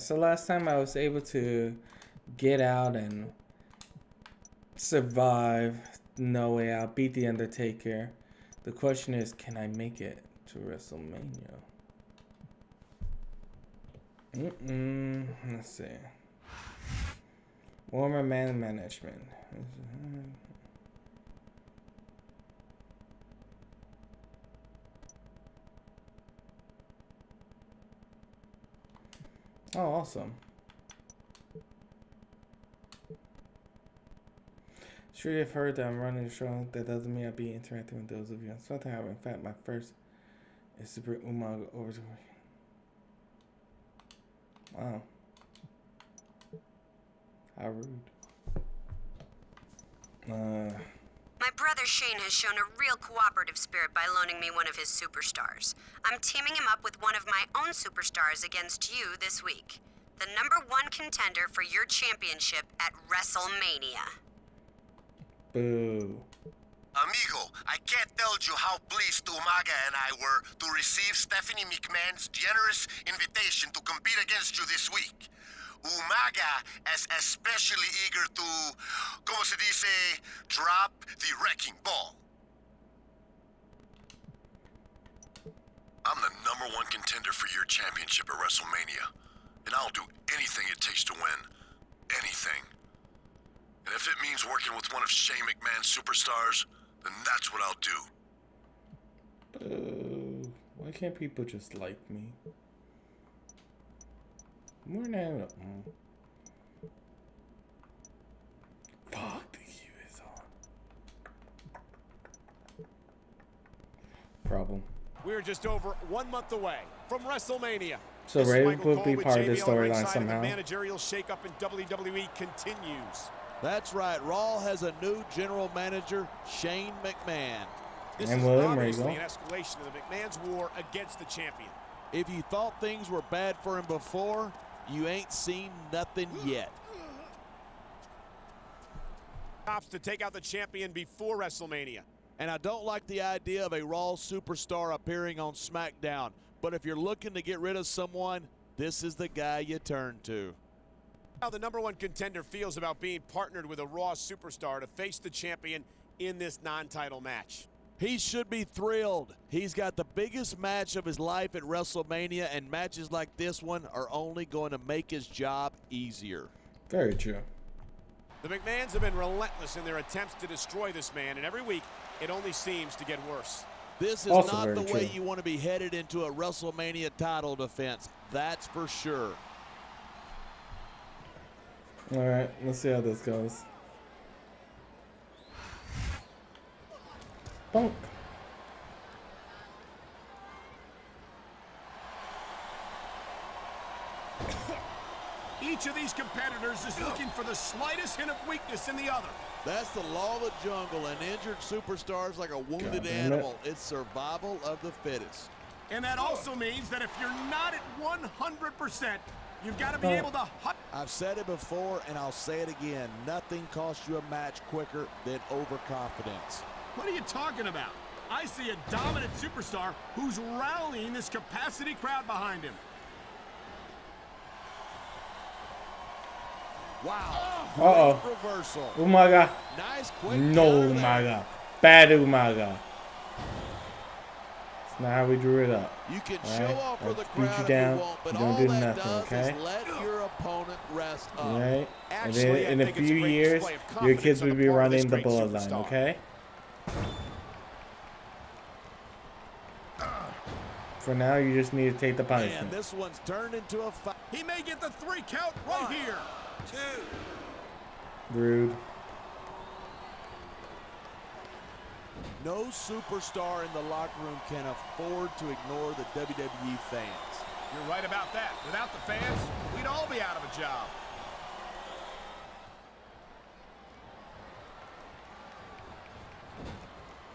Alright, so last time I was able to get out and survive. No way out. Beat the Undertaker. The question is, can I make it to WrestleMania? Let's see. Warmer man management. Oh, awesome. Sure, you've heard that I'm running the show. That doesn't mean I'll be interacting with those of you. Something happened. In fact, my first is Super Umaga over to me. Wow. How rude. My brother Shane has shown a real cooperative spirit by loaning me one of his superstars. I'm teaming him up with one of my own superstars against you this week. The #1 contender for your championship at WrestleMania. Boo. Amigo, I can't tell you how pleased Umaga and I were to receive Stephanie McMahon's generous invitation to compete against you this week. Umaga is especially eager to, como se dice, drop the wrecking ball. I'm the #1 contender for your championship at WrestleMania, and I'll do anything it takes to win. Anything. And if it means working with one of Shane McMahon's superstars, then that's what I'll do. Boo. Why can't people just like me? More than fuck, the queue is on. Problem. We're just over 1 month away from WrestleMania. So Ray will be part of this storyline somehow. The managerial shakeup in WWE continues. That's right. Raw has a new general manager, Shane McMahon. This And is William obviously Regal. an escalation of the McMahon's war against the champion. If you thought things were bad for him before, you ain't seen nothing yet. Opts to take out the champion before WrestleMania. And I don't like the idea of a Raw superstar appearing on Smackdown. But if you're looking to get rid of someone, this is the guy you turn to. How the #1 contender feels about being partnered with a Raw superstar to face the champion in this non-title match. He should be thrilled. He's got the biggest match of his life at WrestleMania, and matches like this one are only going to make his job easier. Very true. The McMahons have been relentless in their attempts to destroy this man, and every week it only seems to get worse. This is Also not very the way true. you want to be headed into a WrestleMania title defense. That's for sure. Alright, let's see how this goes. Bonk. Each of these competitors is looking for the slightest hint of weakness in the other. That's the law of the jungle. An injured superstar is like a wounded animal. It's survival of the fittest. And that also means that if you're not at 100%, you've got to be able to... I've said it before, and I'll say it again. Nothing costs you a match quicker than overconfidence. What are you talking about? I see a dominant superstar who's rallying this capacity crowd behind him. Wow. Uh-oh. Great reversal. Umaga. Nice quick No counter there. Umaga. Bad Umaga. It's not how we drew it up. You can All show right? off for I the beat crowd you if down. you want, but You don't all do that nothing, does okay? is let your opponent rest up. All right? And Actually, then in I a think it's few a great years, display of your confidence kids on will the be part of this running the great bloodline, superstar. okay? For now, you just need to take the And punishment. this one's turned into a fight. He may get the 3 count right here. 2. Rude. No superstar in the locker room can afford to ignore the WWE fans. You're right about that. Without the fans, we'd all be out of a job.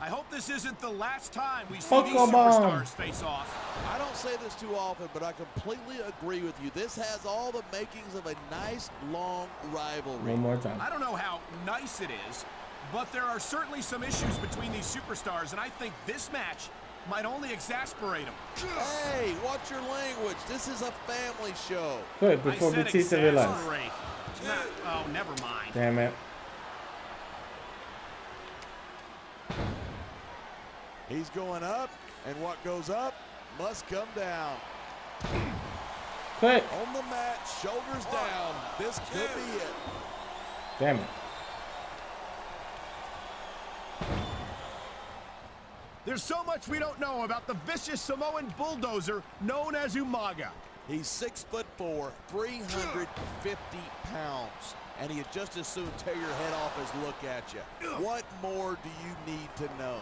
I hope this isn't the last time we see these superstars face off. I don't say this too often, but I completely agree with you. This has all the makings of a nice, long rivalry. One more time. I don't know how nice it is, but there are certainly some issues between these superstars, and I think this match might only exasperate him. Hey, watch your language. This is a family show. Quick, before Batista realizes. Oh, never mind. Damn it. He's going up, and what goes up must come down. Quick. On the mat, shoulders down. This could be it. Damn it. There's so much we don't know about the vicious Samoan bulldozer known as Umaga. He's 6'4", 350 pounds, and he'd just as soon tear your head off as look at you. What more do you need to know?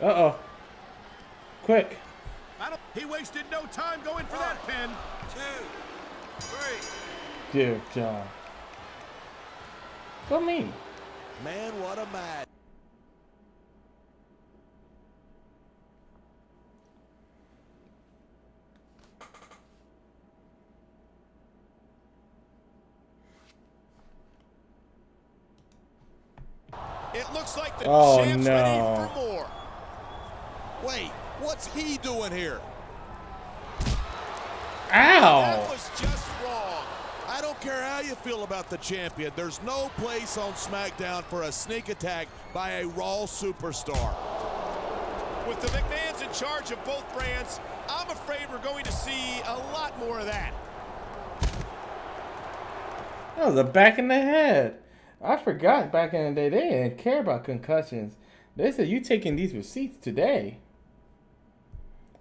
Uh-oh. Quick. He wasted no time going for that pin. 2, 3. Good job. Go me. Man, what a match. It looks like the Oh, champ's no. ready for more. Wait, what's he doing here? That Ow! was just wrong. I don't care how you feel about the champion. There's no place on Smackdown for a sneak attack by a Raw superstar. With the McMahons in charge of both brands, I'm afraid we're going to see a lot more of that. That was a back in the head. I forgot back in the day they didn't care about concussions. They said you taking these receipts today.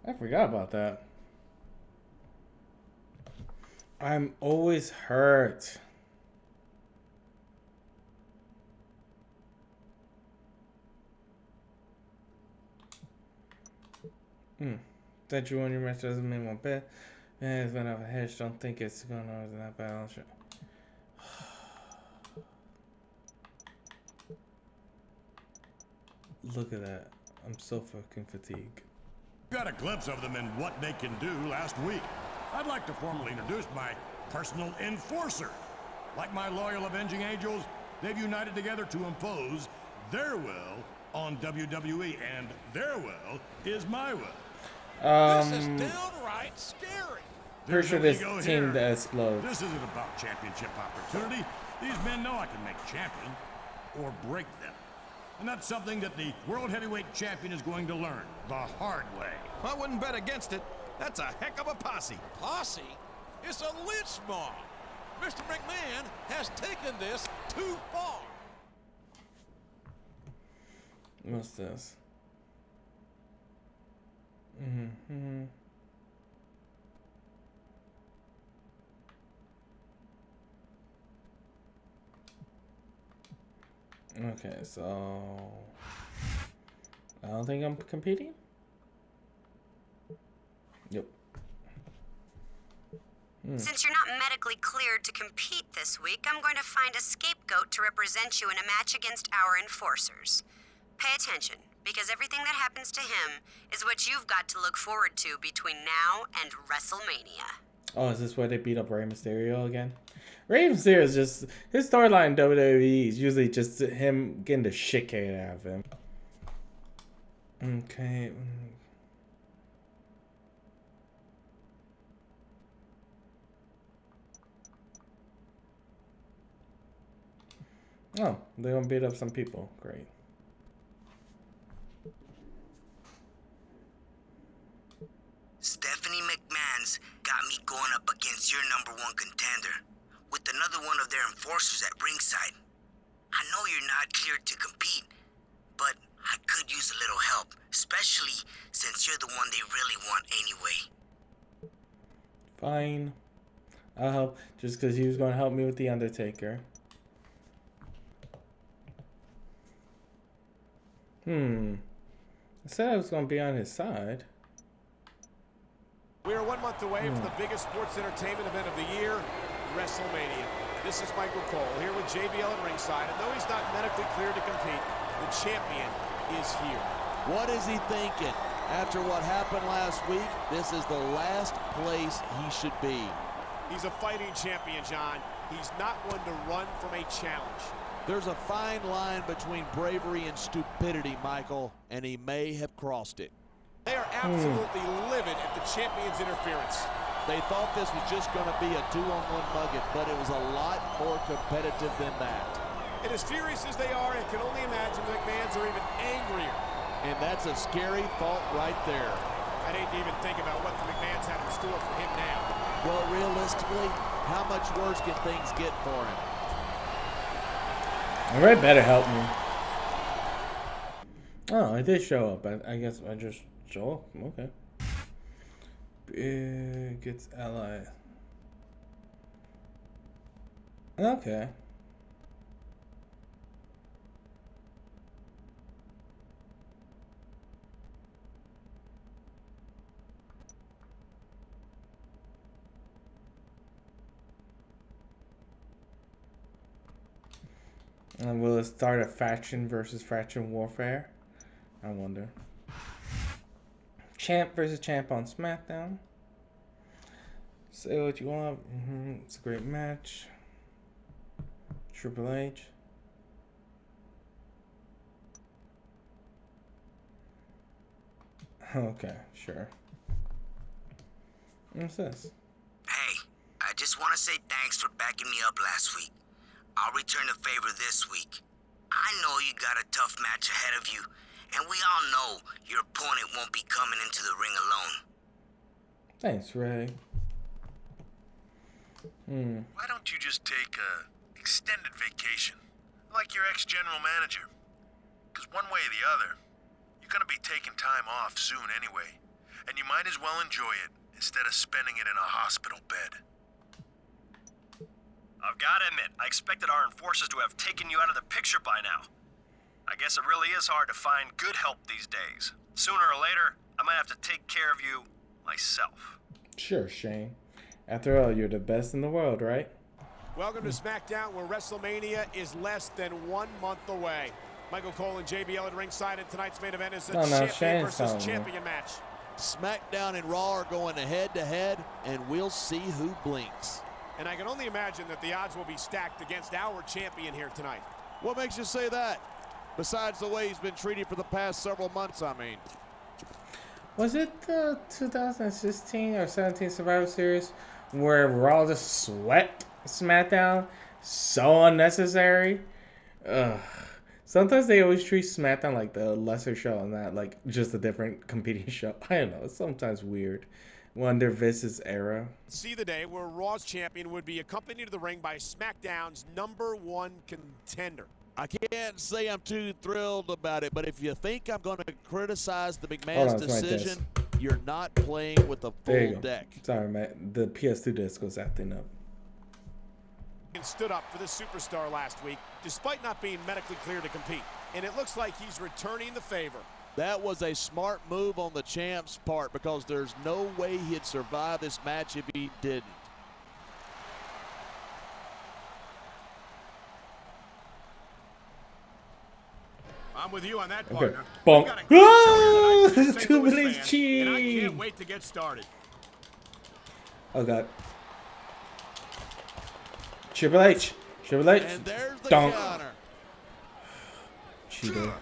I forgot about that. I'm always hurt. That you won your match doesn't mean one bit. Man, it's gonna have a hedge. Don't think it's gonna be that bad. Look at that. I'm so fucking fatigued. Got a glimpse of them and what they can do last week. I'd like to formally introduce my personal enforcer. Like my loyal Avenging Angels, they've united together to impose their will on WWE, and their will is my will. This is downright scary. Pretty sure There's this no ego team here. that explodes. This isn't about championship opportunity. These men know I can make champion or break them. And that's something that the World Heavyweight Champion is going to learn the hard way. I wouldn't bet against it. That's a heck of a posse. Posse? It's a lynch mob. Mr. McMahon has taken this too far. What's this? Okay, so I don't think I'm competing. Yep. Since you're not medically cleared to compete this week, I'm going to find a scapegoat to represent you in a match against our enforcers. Pay attention, because everything that happens to him is what you've got to look forward to between now and WrestleMania. Oh, is this where they beat up Rey Mysterio again? Rey Mysterio is just, his storyline in WWE is usually just him getting the shit kicked out of him. Okay. Oh, they're gonna beat up some people. Great. Stephanie McMahon's got me going up against your #1 contender with another one of their enforcers at ringside. I know you're not cleared to compete, but I could use a little help, especially since you're the one they really want anyway. Fine. I'll help just because he was gonna help me with The Undertaker. I said I was gonna be on his side. We are 1 month away from the biggest sports entertainment event of the year, WrestleMania. This is Michael Cole here with JBL at ringside, and though he's not medically cleared to compete, the champion is here. What is he thinking? After what happened last week, this is the last place he should be. He's a fighting champion, John. He's not one to run from a challenge. There's a fine line between bravery and stupidity, Michael, and he may have crossed it. They are absolutely livid at the champion's interference. They thought this was just going to be a 2-on-1 nugget, but it was a lot more competitive than that. And as furious as they are, I can only imagine the McMahons are even angrier. And that's a scary thought right there. I'd hate to even think about what the McMahons have in store for him now. Well, realistically, how much worse can things get for him? Ray better help me. Oh, I did show up. I guess I just show up. Okay. Big gets ally. Okay. And will it start a faction versus faction warfare? I wonder. Champ versus champ on Smackdown. Say what you want. It's a great match. Triple H. Okay, sure. What's this? Hey, I just want to say thanks for backing me up last week. I'll return the favor this week. I know you got a tough match ahead of you, and we all know your opponent won't be coming into the ring alone. Thanks, Ray. Why don't you just take a extended vacation, like your ex-general manager? Because one way or the other, you're going to be taking time off soon anyway, and you might as well enjoy it instead of spending it in a hospital bed. I've got to admit, I expected our enforcers to have taken you out of the picture by now. I guess it really is hard to find good help these days. Sooner or later, I might have to take care of you myself. Sure, Shane. After all, you're the best in the world, right? Welcome to Smackdown, where WrestleMania is less than 1 month away. Michael Cole and JBL at ringside, and tonight's main event is a champion versus champion match. SmackDown and Raw are going head-to-head, and we'll see who blinks. And I can only imagine that the odds will be stacked against our champion here tonight. What makes you say that? Besides the way he's been treated for the past several months, I mean. Was it the 2016 or 17 Survivor Series where Raw just swept SmackDown? So unnecessary. Ugh. Sometimes they always treat SmackDown like the lesser show and not like just a different competing show. I don't know. It's sometimes weird. Wonder Vince's era. See the day where Raw's champion would be accompanied to the ring by SmackDown's #1 contender. I can't say I'm too thrilled about it, but if you think I'm going to criticize the McMahon's decision, you're not playing with a full deck. Sorry, man. The PS2 disc was acting up. And stood up for the superstar last week, despite not being medically cleared to compete. And it looks like he's returning the favor. That was a smart move on the champ's part because there's no way he'd survive this match if he didn't. I'm with you on that, partner. Bonk. Oh, Too many cheese. And I can't wait to get started. Oh, God. Triple H. Triple H. And there's the Donk. counter. Cheater.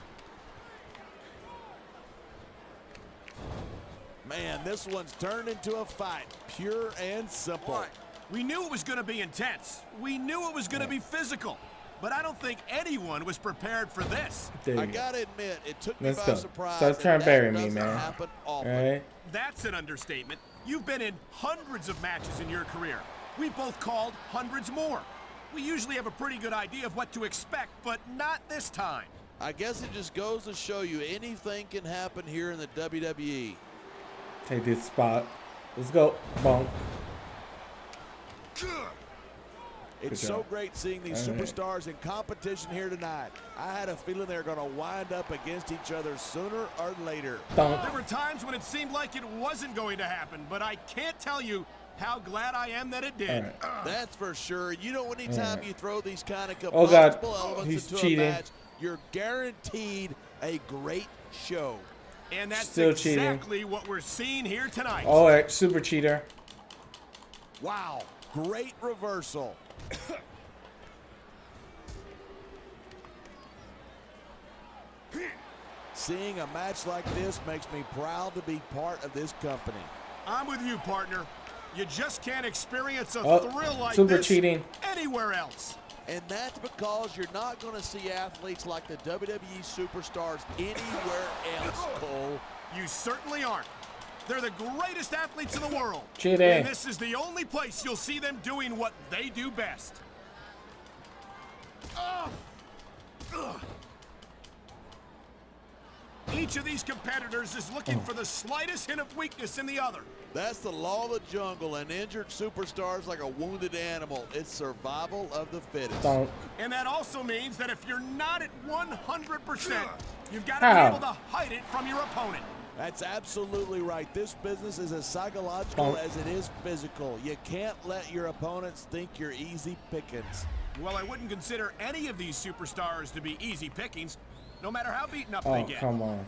Man, this one's turned into a fight. Pure and simple. What? We knew it was going to be intense. We knew it was going to be physical. But I don't think anyone was prepared for this. I gotta admit, it took me Let's by go. surprise. Stop trying to bury me, doesn't man. happen All often. right. That's an understatement. You've been in hundreds of matches in your career. We both called hundreds more. We usually have a pretty good idea of what to expect, but not this time. I guess it just goes to show you anything can happen here in the WWE. Take this spot. Let's go. Bonk. It's so great seeing these superstars in competition here tonight. I had a feeling they were going to wind up against each other sooner or later. Bonk. There were times when it seemed like it wasn't going to happen, but I can't tell you how glad I am that it did. That's for sure. You know, anytime you throw these kind of Oh, God. combustible elements He's into cheating. a match, you're guaranteed a great show. And that's Still exactly cheating. what we're seeing here tonight. Oh, right. Super cheater. Wow, great reversal. Seeing a match like this makes me proud to be part of this company. I'm with you, partner. You just can't experience a thrill like super this cheating anywhere else. And that's because you're not going to see athletes like the WWE superstars anywhere else, Cole. You certainly aren't. They're the greatest athletes in the world. Cheating. And this is the only place you'll see them doing what they do best. Each of these competitors is looking for the slightest hint of weakness in the other. That's the law of the jungle, and injured superstars like a wounded animal. It's survival of the fittest. Don't. And that also means that if you're not at 100%, you've got to be able to hide it from your opponent. That's absolutely right. This business is as psychological as it is physical. You can't let your opponents think you're easy pickings. Well, I wouldn't consider any of these superstars to be easy pickings, no matter how beaten up they get. Oh, come on.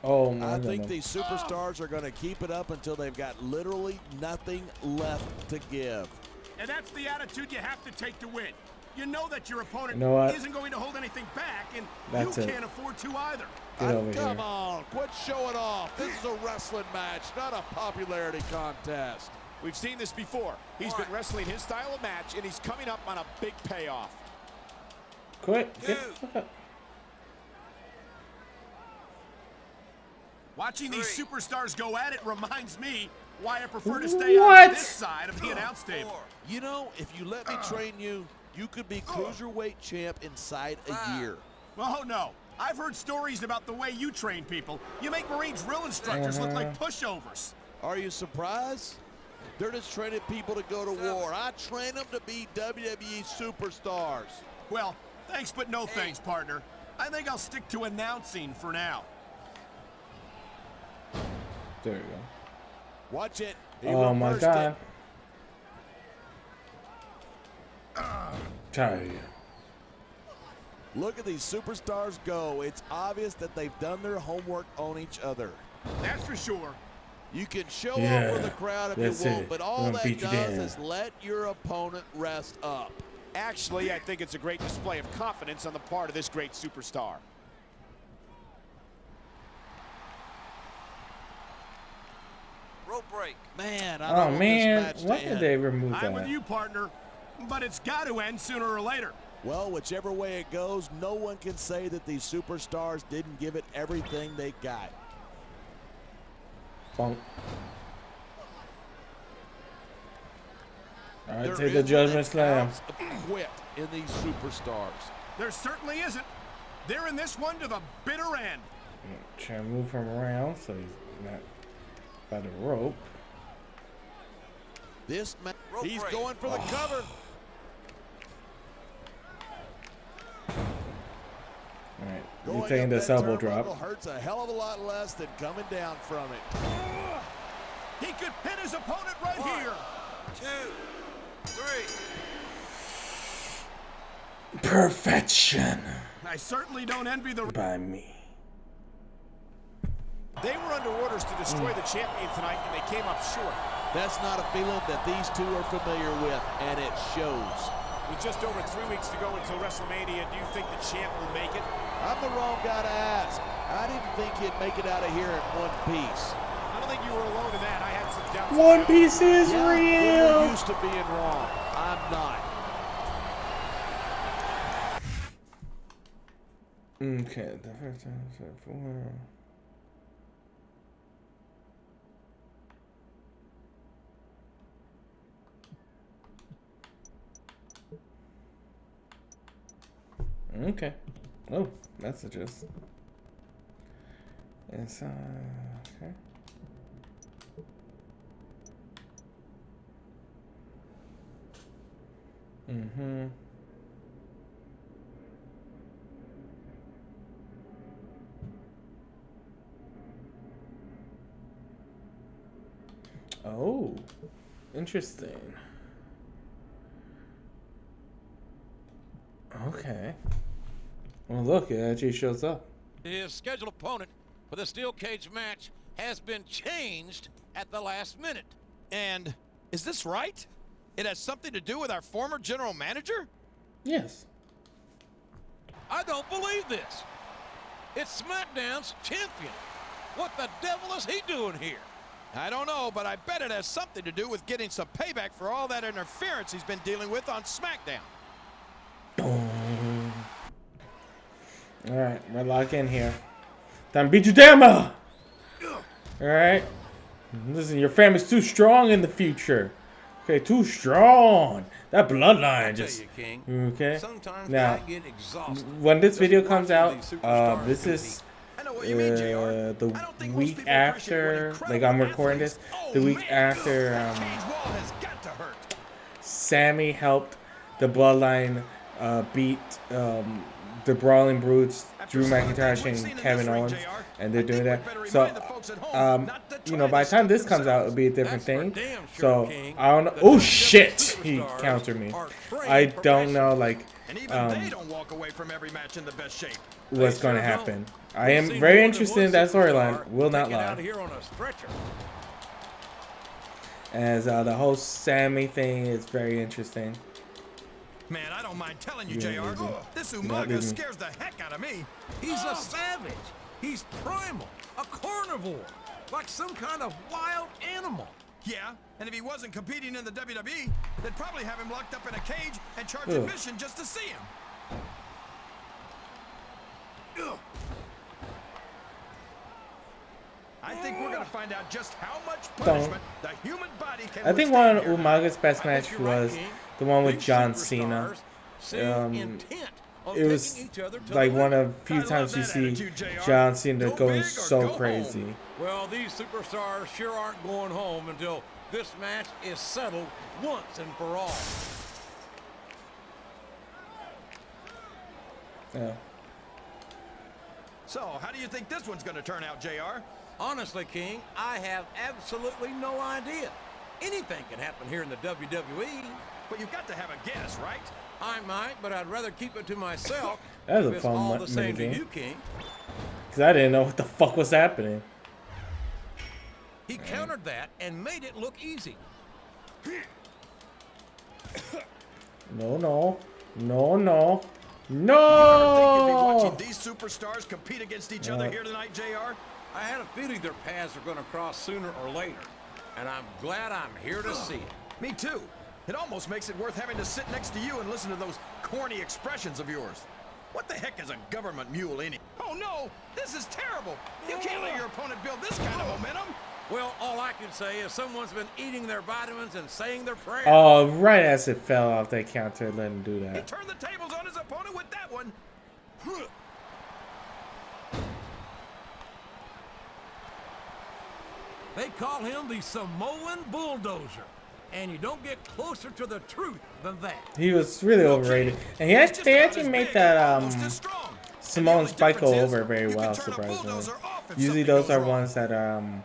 Oh my I think goodness. these superstars are going to keep it up until they've got literally nothing left to give. And that's the attitude you have to take to win. You know that your opponent You know what? isn't going to hold anything back, and That's you it. can't afford to either. Get over Come here. on, quit showing off. This is a wrestling match, not a popularity contest. We've seen this before. He's been wrestling his style of match, and he's coming up on a big payoff. Quit. Get the fuck up. Watching these superstars go at it reminds me why I prefer to stay on this side of the announce table. You know, if you let me train you, you could be cruiserweight champ inside a year. Oh, no. I've heard stories about the way you train people. You make Marine drill instructors look like pushovers. Are you surprised? They're just training people to go to war. I train them to be WWE superstars. Well, thanks but no thanks, partner. I think I'll stick to announcing for now. There you go. Watch it. He Oh my reversed god. it. Tell you. Look at these superstars go. It's obvious that they've done their homework on each other. That's for sure. You can show Yeah, off for the crowd if that's you want, it. but We're all gonna that beat you does down. is let your opponent rest up. Actually, I think it's a great display of confidence on the part of this great superstar. Rope break. Man, I Oh don't want this man, match to why did end. they remove I'm with that? you, partner. But it's got to end sooner or later. Well, whichever way it goes, no one can say that these superstars didn't give it everything they got. Funk. All right, There take the isn't Judgment an Slam. ounce of quit in these superstars. There certainly isn't. They're in this one to the bitter end. Try to move him around so he's not by the rope. This man, Rope he's break. going for the cover. All right, Going he's taking up this that elbow turnbuckle drop. hurts a hell of a lot less than coming down from it. He could pin his opponent right here. 2, 3. Perfection I certainly don't envy the... by me. They were under orders to destroy the champion tonight, and they came up short. That's not a feeling that these two are familiar with, and it shows. With just over 3 weeks to go until WrestleMania, do you think the champ will make it? I'm the wrong guy to ask. I didn't think he'd make it out of here in one piece. I don't think you were alone in that. I had some doubts. One Piece is Yeah, we're real. used to being wrong. I'm not. Okay, the first time I said 4. Okay. Oh, that's a just. It's okay. Mm-hmm. Oh, interesting. Okay. Well, look, it actually shows up. His scheduled opponent for the steel cage match has been changed at the last minute. And is this right? It has something to do with our former general manager? Yes. I don't believe this. It's SmackDown's champion. What the devil is he doing here? I don't know, but I bet it has something to do with getting some payback for all that interference he's been dealing with on SmackDown. Alright, we're locked in here. Time to beat you down, ma! Alright. Listen, your family's too strong in the future. Okay, too strong. That bloodline just... Okay? Now, when this video comes out, this is... the week after, like I'm recording this, the week after Sammy helped the Bloodline beat the Brawling Brutes, Drew McIntyre and Kevin Owens, and they're doing that. So, you know, by the time this comes out, it'll be a different thing. So, I don't know. Oh shit! He countered me. I don't know, like, what's going to happen. I am very interested in that storyline. Will not lie. As the whole Sammy thing is very interesting. Man, I don't mind telling you, JR. This Umaga scares the heck out of me. He's a savage. He's primal, a carnivore, like some kind of wild animal. Yeah, and if he wasn't competing in the WWE, they'd probably have him locked up in a cage and charge admission just to see him. I think we're gonna find out just how much punishment the human body can. I think one of Umaga's best match was the one with John Cena. It was like one of the few times you see John Cena going so crazy. Well, these superstars sure aren't going home until this match is settled once and for all. Yeah. So, how do you think this one's gonna turn out, JR? Honestly, King, I have absolutely no idea. Anything can happen here in the WWE. But you've got to have a guess, right? I might, but I'd rather keep it to myself. That was a fun minigame. Because I didn't know what the fuck was happening. He countered that and made it look easy. No, no. No, no. No! You think you'd be watching these superstars compete against each other here tonight, JR? I had a feeling their paths are going to cross sooner or later, and I'm glad I'm here to see it. Me too. It almost makes it worth having to sit next to you and listen to those corny expressions of yours. What the heck is a government mule anyway? Oh no! This is terrible! You can't let your opponent build this kind of momentum! Well, all I can say is someone's been eating their vitamins and saying their prayers. Oh, right as it fell off that counter, let him do that. He turned the tables on his opponent with that one. They call him the Samoan Bulldozer, and you don't get closer to the truth than that. He was really overrated, and they actually made that Simone Spike over very well, surprisingly. Usually those are ones that a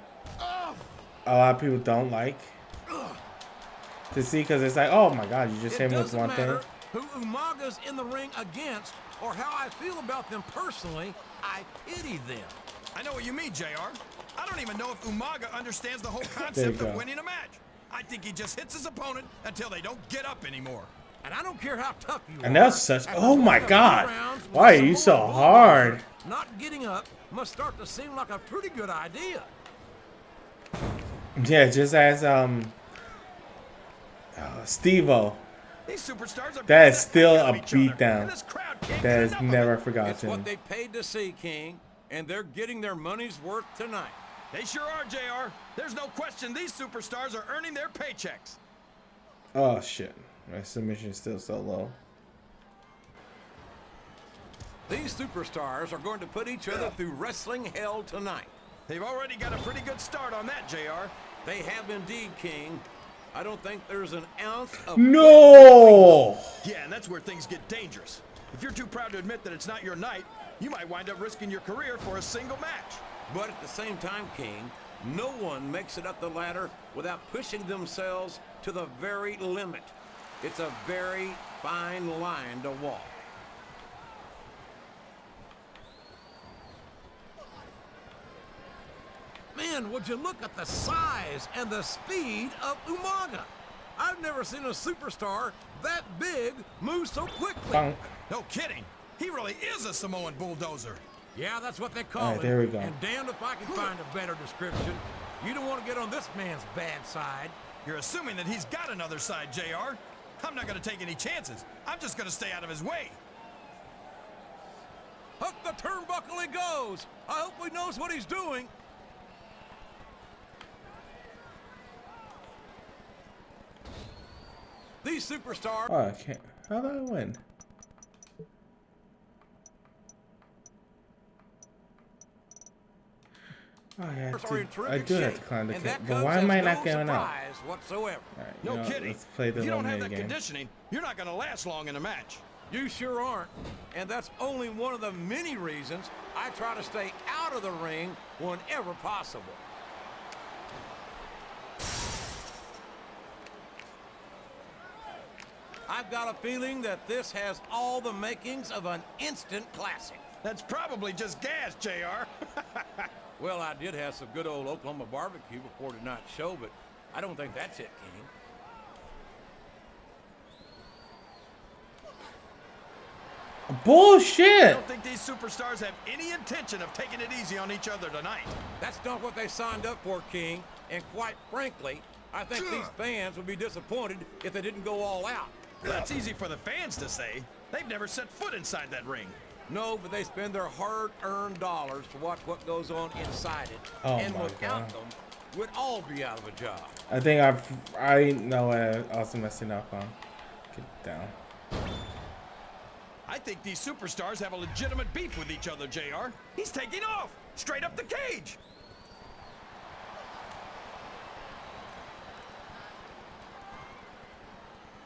lot of people don't like to see, because it's like, oh my god, you just hit me with one thing. Who Umaga's in the ring against, or how I feel about them personally, I pity them. I know what you mean, JR. I don't even know if Umaga understands the whole concept of winning a match. I think he just hits his opponent until they don't get up anymore. And I don't care how tough you are. And that's such... Oh my god. Why are you so hard? Not getting up must start to seem like a pretty good idea. Yeah, just as Steve-O. That is still a beatdown. That is never forgotten. It's what they paid to see, King, and they're getting their money's worth tonight. They sure are, JR. There's no question these superstars are earning their paychecks. Oh shit. My submission is still so low. These superstars are going to put each other through wrestling hell tonight. They've already got a pretty good start on that, JR. They have indeed, King. I don't think there's an ounce of... No! Yeah, and that's where things get dangerous. If you're too proud to admit that it's not your night, you might wind up risking your career for a single match. But at the same time, King, no one makes it up the ladder without pushing themselves to the very limit. It's a very fine line to walk. Man, would you look at the size and the speed of Umaga? I've never seen a superstar that big move so quickly. Bonk. No kidding. He really is a Samoan bulldozer. Yeah, that's what they call All right, him. there we go. And damned if I can find a better description. You don't want to get on this man's bad side. You're assuming that he's got another side, JR. I'm not going to take any chances. I'm just going to stay out of his way. Up the turnbuckle he goes. I hope he knows what he's doing. These superstars. Oh, I can't. How do I win? Oh, I do have to climb the cake, but why am I not going up? Whatsoever. Right, No kidding. Let's play the if you don't have eliminator that game. conditioning, you're not going to last long in a match. You sure aren't. And that's only one of the many reasons I try to stay out of the ring whenever possible. I've got a feeling that this has all the makings of an instant classic. That's probably just gas, JR. Well, I did have some good old Oklahoma barbecue before tonight's show, but I don't think that's it, King. Bullshit! I don't think these superstars have any intention of taking it easy on each other tonight. That's not what they signed up for, King. And quite frankly, I think these fans would be disappointed if they didn't go all out. That's easy for the fans to say. They've never set foot inside that ring. No, but they spend their hard-earned dollars to watch what goes on inside it. Oh and my without God. them, we'd all be out of a job. I think I know what I also messing up on. Get down. I think these superstars have a legitimate beef with each other, JR. He's taking off, straight up the cage.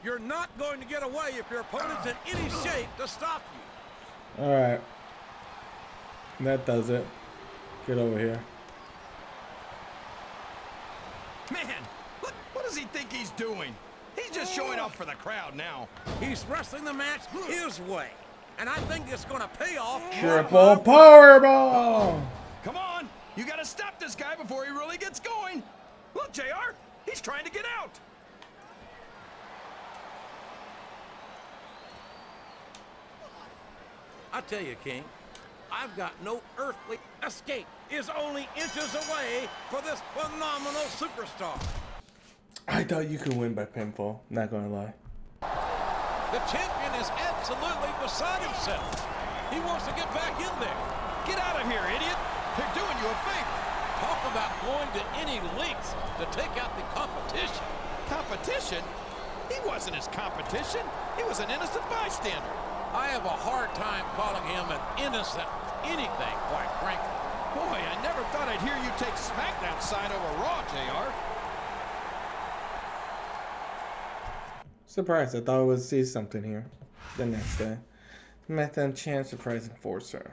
You're not going to get away if your opponent's in any shape to stop you. Alright. That does it. Get over here. Man, what does he think he's doing? He's just showing off for the crowd now. He's wrestling the match his way. And I think it's going to pay off. Triple powerbomb! Come on, you got to stop this guy before he really gets going. Look, JR, he's trying to get out. I tell you, King, I've got no earthly escape is only inches away for this phenomenal superstar. I thought you could win by pinfall. Not gonna lie. The champion is absolutely beside himself. He wants to get back in there. Get out of here, idiot. They're doing you a favor. Talk about going to any lengths to take out the competition. Competition? He wasn't his competition. He was an innocent bystander. I have a hard time calling him an innocent anything, quite frankly. Boy, I never thought I'd hear you take Smackdown side over Raw, JR. Surprised. I thought I would see something here. The next day. Smackdown champ, surprise enforcer.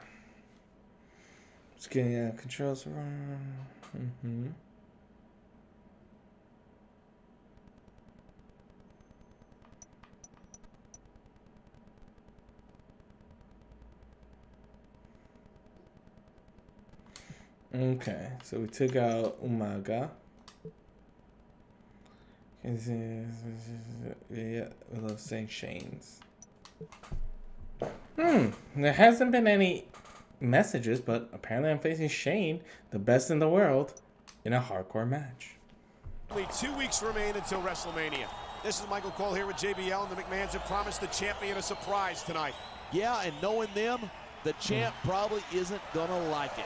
Just getting out of control. Okay, so we took out Umaga. Yeah, we love saying Shane's. There hasn't been any messages, but apparently I'm facing Shane, the best in the world, in a hardcore match. Only 2 weeks remain until WrestleMania. This is Michael Cole here with JBL, and the McMahons have promised the champion a surprise tonight. Yeah, and knowing them, the champ probably isn't gonna like it.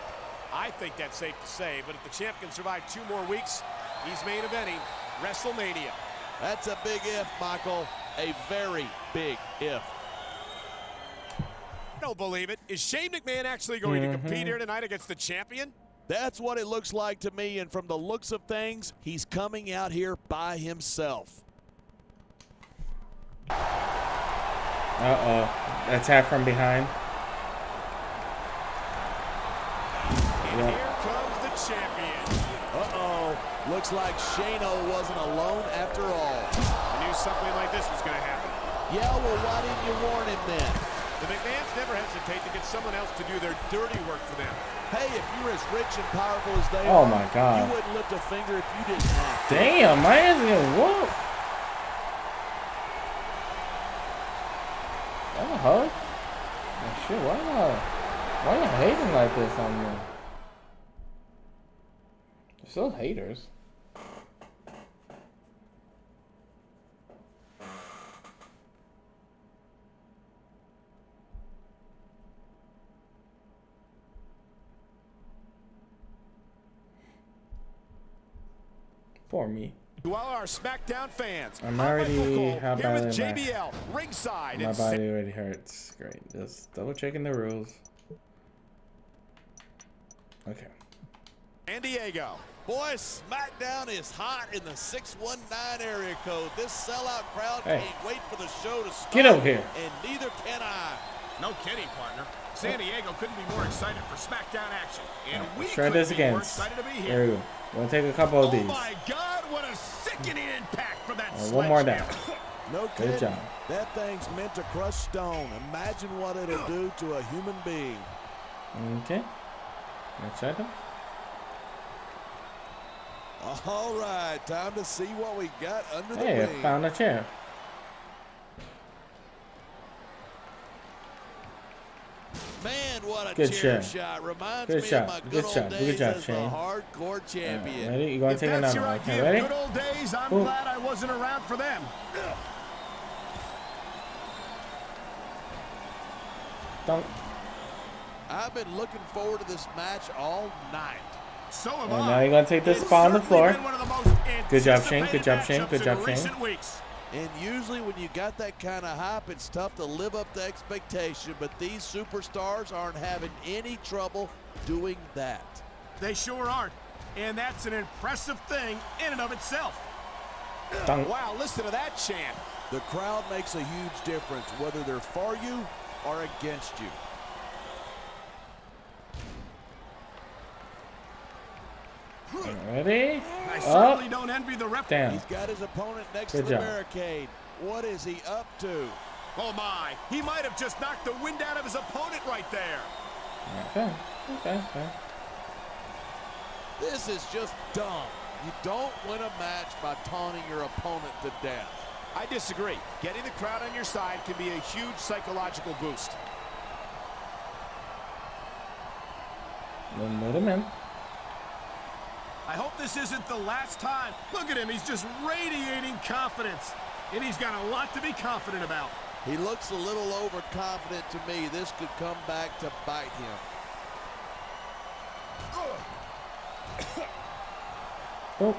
I think that's safe to say, but if the champ can survive 2 more weeks, he's main eventing WrestleMania. That's a big if, Michael. A very big if. I don't believe it. Is Shane McMahon actually going to compete here tonight against the champion? That's what it looks like to me, and from the looks of things, he's coming out here by himself. Uh-oh. Attack from behind. And here comes the champion. Uh-oh. Looks like Shano wasn't alone after all. I knew something like this was going to happen. Yeah, well, why didn't you warn him then? The McMahons never hesitate to get someone else to do their dirty work for them. Hey, if you're as rich and powerful as they Oh are, my God. you wouldn't lift a finger if you didn't have to. Damn, my ass is getting whooped. hating like this on me? They're still haters. For me. To all our Smackdown fans, I'm already here with JBL, ringside. My body already hurts. Great. Just double checking the rules. Okay. San Diego. Boy, Smackdown is hot in the 619 area code. This sellout crowd can't wait for the show to start. Get over here. And neither can I. No kidding, partner. San Diego couldn't be more excited for Smackdown action. And we try couldn't this be again. more excited to be here. There we go. We'll take a couple of these. Oh my God, what a sickening impact for that one more down. No Good kidding. job. That thing's meant to crush stone. Imagine what it'll do to a human being. Okay. Next item. All right, time to see what we got under the Hey, I ring. found a chair. Man, what a Good chair shot. shot. Reminds Good me shot. of my Good good old shot. days Good job, as Shane. the hardcore champion. Ready? You gonna take another one? Okay, ready? Good old days. I'm Boom. glad I wasn't around for them. Don't. I've been looking forward to this match all night. So am And I. now you're gonna take this It's spot on the certainly floor. been one of the most Good job, Shane. Good job, Shane. anticipated Good job, matchups in Shane. recent weeks. And usually when you got that kind of hype, it's tough to live up to expectation, but these superstars aren't having any trouble doing that. They sure aren't. And that's an impressive thing in and of itself. Dunk. Wow, listen to that chant. The crowd makes a huge difference, whether they're for you or against you. Ready? I certainly don't envy the ref. Damn. He's got his opponent next Good to the job. barricade. What is he up to? Oh my, he might have just knocked the wind out of his opponent right there. Okay. Okay. This is just dumb. You don't win a match by taunting your opponent to death. I disagree. Getting the crowd on your side can be a huge psychological boost. Then let him in. I hope this isn't the last time. Look at him, he's just radiating confidence. And he's got a lot to be confident about. He looks a little overconfident to me. This could come back to bite him. Oh.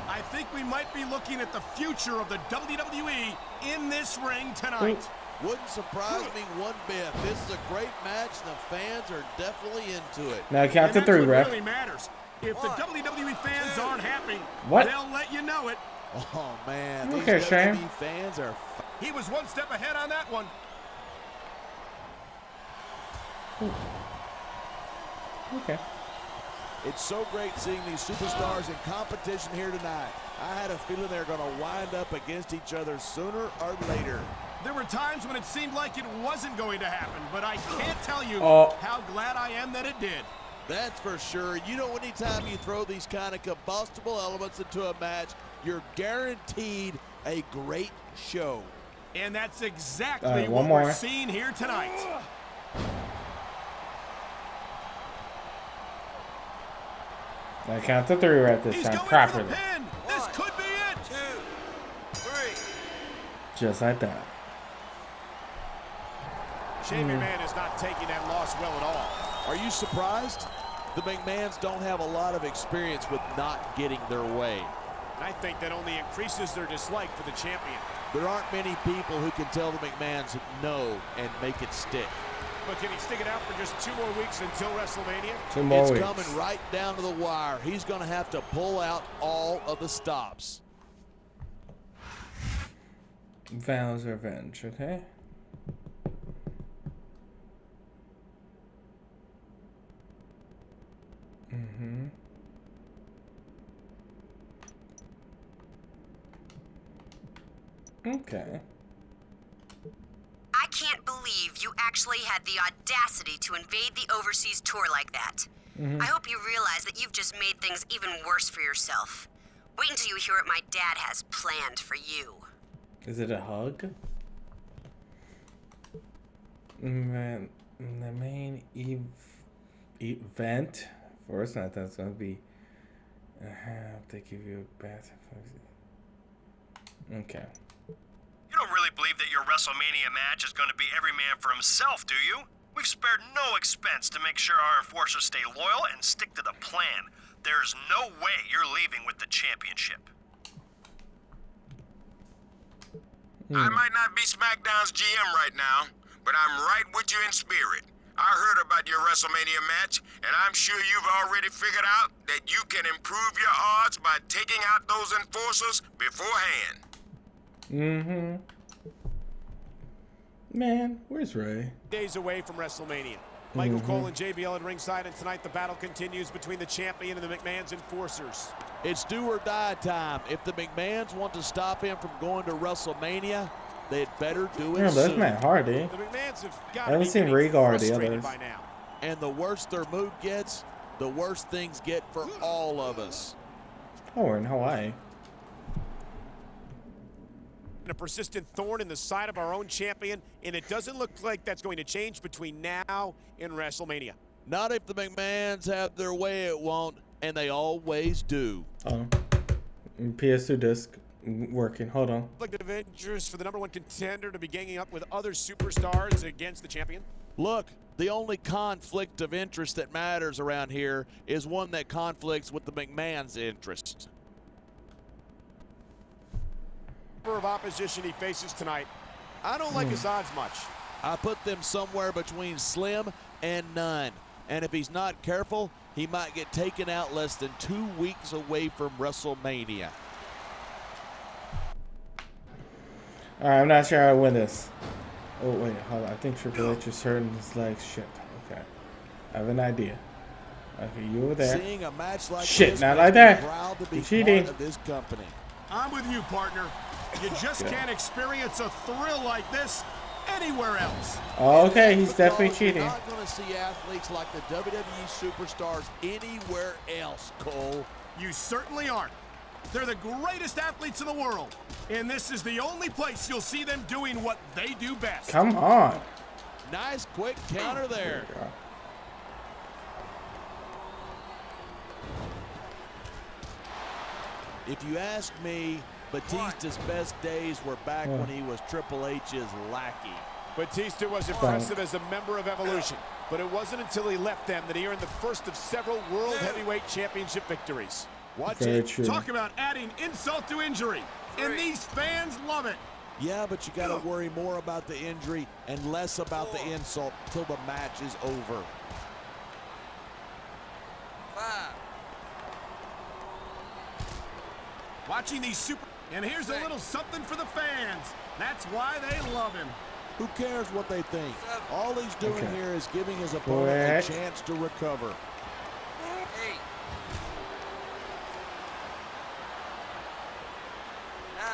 I think we might be looking at the future of the WWE in this ring tonight. Wouldn't surprise me one bit. This is a great match. The fans are definitely into it. Now count to And three, that's what ref. really matters. If the WWE fans aren't happy, What? they'll let you know it. Oh, man. Okay, These Shane. WWE fans are... He was one step ahead on that one. Okay. It's so great seeing these superstars in competition here tonight. I had a feeling they were going to wind up against each other sooner or later. There were times when it seemed like it wasn't going to happen, but I can't tell you how glad I am that it did. That's for sure. You know, anytime you throw these kind of combustible elements into a match, you're guaranteed a great show. And that's exactly one what more. we're seeing here tonight. Now count to three right this He's time going properly. for the pin. This could be it. 2, 3. Just like that. Shane McMahon is not taking that loss well at all. Are you surprised? The McMahons don't have a lot of experience with not getting their way. I think that only increases their dislike for the champion. There aren't many people who can tell the McMahons no and make it stick. But can he stick it out for just 2 more weeks until WrestleMania? 2 more It's weeks. coming right down to the wire. He's going to have to pull out all of the stops. Vows Revenge, okay? Okay. I can't believe you actually had the audacity to invade the overseas tour like that. I hope you realize that you've just made things even worse for yourself. Wait until you hear what my dad has planned for you. Is it a hug? Man. The main event for SmackDown that's going to be. They give you a bath. Okay. You don't really believe that your WrestleMania match is going to be every man for himself, do you? We've spared no expense to make sure our enforcers stay loyal and stick to the plan. There's no way you're leaving with the championship. I might not be SmackDown's GM right now, but I'm right with you in spirit. I heard about your WrestleMania match, and I'm sure you've already figured out that you can improve your odds by taking out those enforcers beforehand. Mm-hmm. Man, where's Ray? Days away from WrestleMania. Michael Cole and JBL at ringside, and tonight the battle continues between the champion and the McMahon's enforcers. It's do or die time. If the McMahons want to stop him from going to WrestleMania, they'd better do it Yeah, that's soon. Matt Hardy. The McMahons have got I haven't seen Regal or the others. by now. And the worse their mood gets, the worse things get for all of us. Oh, we're in Hawaii. A persistent thorn in the side of our own champion, and it doesn't look like that's going to change between now and WrestleMania. Not if the McMahons have their way, it won't, and they always do. Oh, PS2 disc working. Hold on. Conflict of interest for the #1 contender to be ganging up with other superstars against the champion. Look, the only conflict of interest that matters around here is one that conflicts with the McMahon's interests. Of opposition he faces tonight. I don't like his odds much. I put them somewhere between slim and none. And if he's not careful, he might get taken out less than 2 weeks away from WrestleMania. All right, I'm not sure how to win this. Oh, wait, hold on. I think Triple H is hurting his legs. Shit. Okay. I have an idea. Okay, you were there. Seeing a match like Shit, this not makes like me that. proud to be You're cheating. part of this company. I'm with you, partner. You just can't experience a thrill like this anywhere else. Oh, okay, he's definitely Because cheating. You're not going to see athletes like the WWE superstars anywhere else, Cole. You certainly aren't. They're the greatest athletes in the world. And this is the only place you'll see them doing what they do best. Come on. Nice quick counter there. If you ask me, Batista's best days were back when he was Triple H's lackey. Batista was impressive as a member of Evolution, but it wasn't until he left them that he earned the first of several World Heavyweight Championship victories. Watch Very it. true. Talk about adding insult to injury. And these fans love it. Yeah, but you got to worry more about the injury and less about the insult till the match is over. 5. Watching these super... And here's a little something for the fans. That's why they love him. Who cares what they think? All he's doing here is giving his opponent a chance to recover.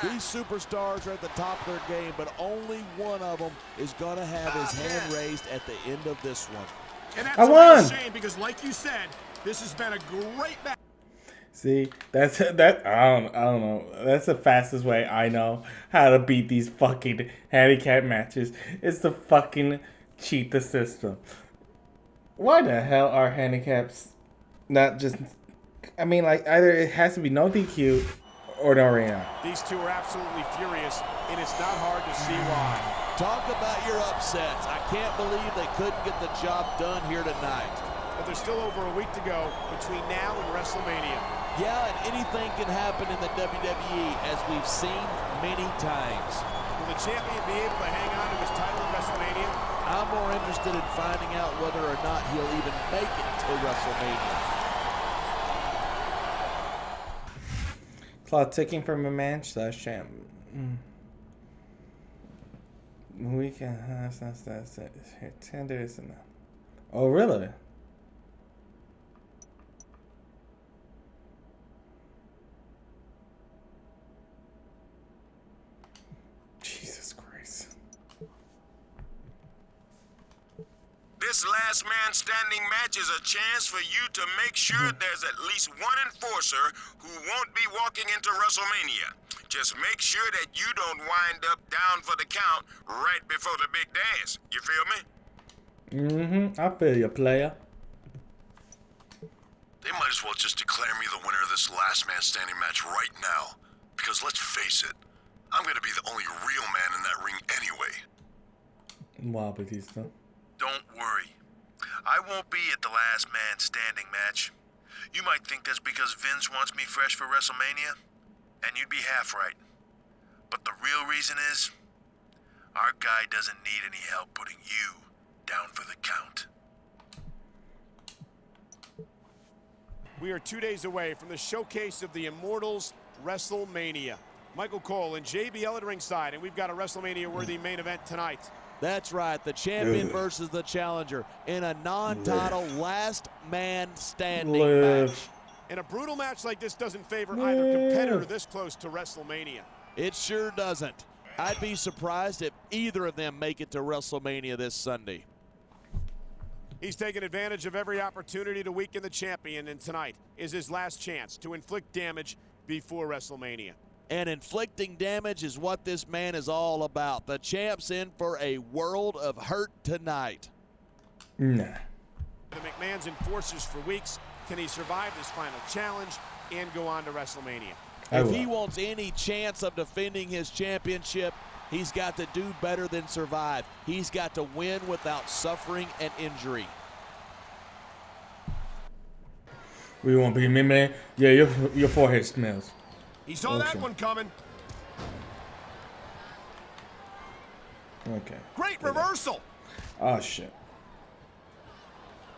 8. These superstars are at the top of their game, but only one of them is going to have his hand raised at the end of this one. And that's I a won. real shame because, like you said, this has been a great match. See, that's that. I don't know. That's the fastest way I know how to beat these fucking handicap matches. It's to fucking cheat the system. Why the hell are handicaps not just? I mean, like either it has to be no DQ or no rain out. These two are absolutely furious, and it's not hard to see why. Talk about your upsets. I can't believe they couldn't get the job done here tonight. But there's still over a week to go between now and WrestleMania. Yeah, and anything can happen in the WWE, as we've seen many times. Will the champion be able to hang on to his title at WrestleMania? I'm more interested in finding out whether or not he'll even make it to WrestleMania. Clock ticking from a match / champ. We can. That's 10 days enough. Oh, really? Jesus Christ. This last man standing match is a chance for you to make sure there's at least one enforcer who won't be walking into WrestleMania. Just make sure that you don't wind up down for the count right before the big dance. You feel me? I feel you, player. They might as well just declare me the winner of this last man standing match right now. Because let's face it, I'm gonna be the only real man in that ring anyway. Wow, Batista. Don't worry. I won't be at the last man standing match. You might think that's because Vince wants me fresh for WrestleMania, and you'd be half right. But the real reason is, our guy doesn't need any help putting you down for the count. We are 2 days away from the showcase of the Immortals WrestleMania. Michael Cole and JBL at ringside, and we've got a WrestleMania-worthy main event tonight. That's right, the champion versus the challenger in a non-title last man standing match. And a brutal match like this doesn't favor either competitor this close to WrestleMania. It sure doesn't. I'd be surprised if either of them make it to WrestleMania this Sunday. He's taken advantage of every opportunity to weaken the champion, and tonight is his last chance to inflict damage before WrestleMania. And inflicting damage is what this man is all about. The champ's in for a world of hurt tonight. Nah. The McMahon's enforcers for weeks. Can he survive this final challenge and go on to WrestleMania? If he wants any chance of defending his championship, he's got to do better than survive. He's got to win without suffering an injury. We won't be me, man. Yeah, your forehead smells. He saw that one coming. Okay. Great reversal. Oh, shit.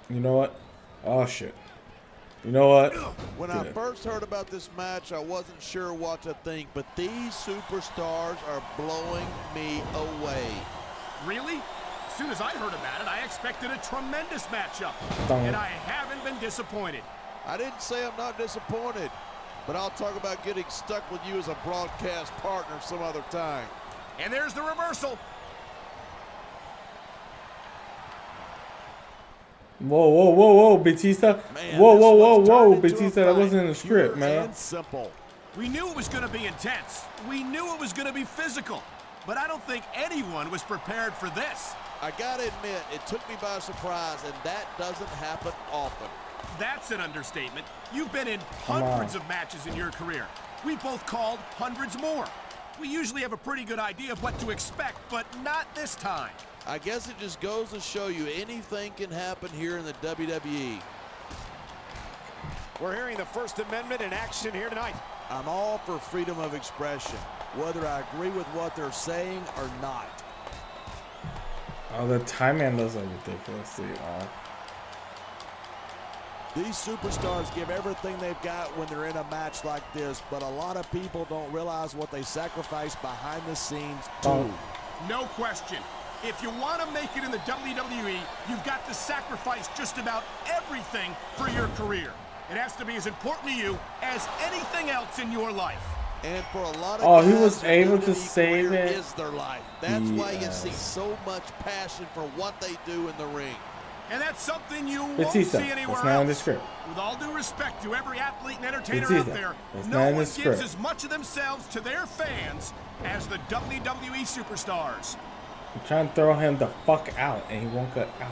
You know what? Oh, shit. You know what? When I first heard about this match, I wasn't sure what to think, but these superstars are blowing me away. Really? As soon as I heard about it, I expected a tremendous matchup. And I haven't been disappointed. I didn't say I'm not disappointed, but I'll talk about getting stuck with you as a broadcast partner some other time. And there's the reversal. Whoa, whoa, whoa, whoa, Batista. Man, whoa, whoa, whoa, whoa, Batista. That wasn't in the script, man. Simple. We knew it was going to be intense. We knew it was going to be physical. But I don't think anyone was prepared for this. I got to admit, it took me by surprise, and that doesn't happen often. That's an understatement. You've been in hundreds of matches in your career. We both called hundreds more. We usually have a pretty good idea of what to expect, but not this time. I guess it just goes to show you anything can happen here in the WWE. We're hearing the First Amendment in action here tonight. I'm all for freedom of expression, whether I agree with what they're saying or not. Oh, the time man does look ridiculously off. These superstars give everything they've got when they're in a match like this, but a lot of people don't realize what they sacrifice behind the scenes, too. No question. If you want to make it in the WWE, you've got to sacrifice just about everything for your career. It has to be as important to you as anything else in your life. And for a lot of he was able to save it. Is their life. That's why you see so much passion for what they do in the ring. And that's something you won't Batista. see anywhere That's not in the else. script. With all due respect to every athlete and entertainer Batista. out there, That's no not in one the gives script. as much of themselves to their fans as the WWE superstars. I'm trying to throw him the fuck out, and he won't get out.